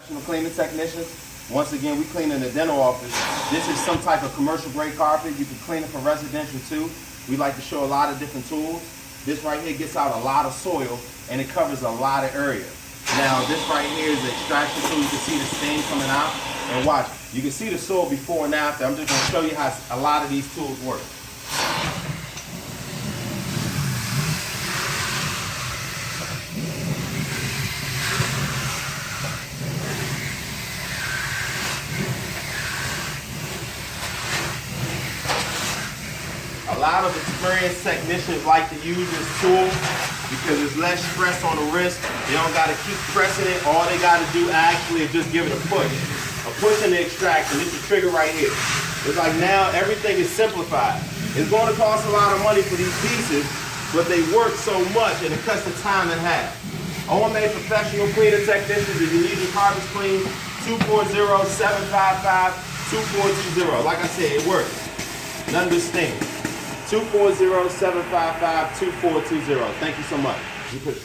professional cleaning technicians. Once again, we clean in the dental office. This is some type of commercial grade carpet. You can clean it for residential too. We like to show a lot of different tools. This right here gets out a lot of soil and it covers a lot of area. Now this right here is the extraction tool. You can see the stain coming out. And watch, you can see the soil before and after. I'm just going to show you how a lot of these tools work. A lot of experienced technicians like to use this tool because it's less stress on the wrist. They don't got to keep pressing it. All they got to do actually is just give it a push. A push in the extraction. This is the trigger right here. It's like now everything is simplified. It's going to cost a lot of money for these pieces, but they work so much and it cuts the time in half. OMA Professional Cleaner Technicians, if you need your carpets clean, 240-755-2420. Like I said, it works. Nothing but sting. 240-755-2420. Thank you so much.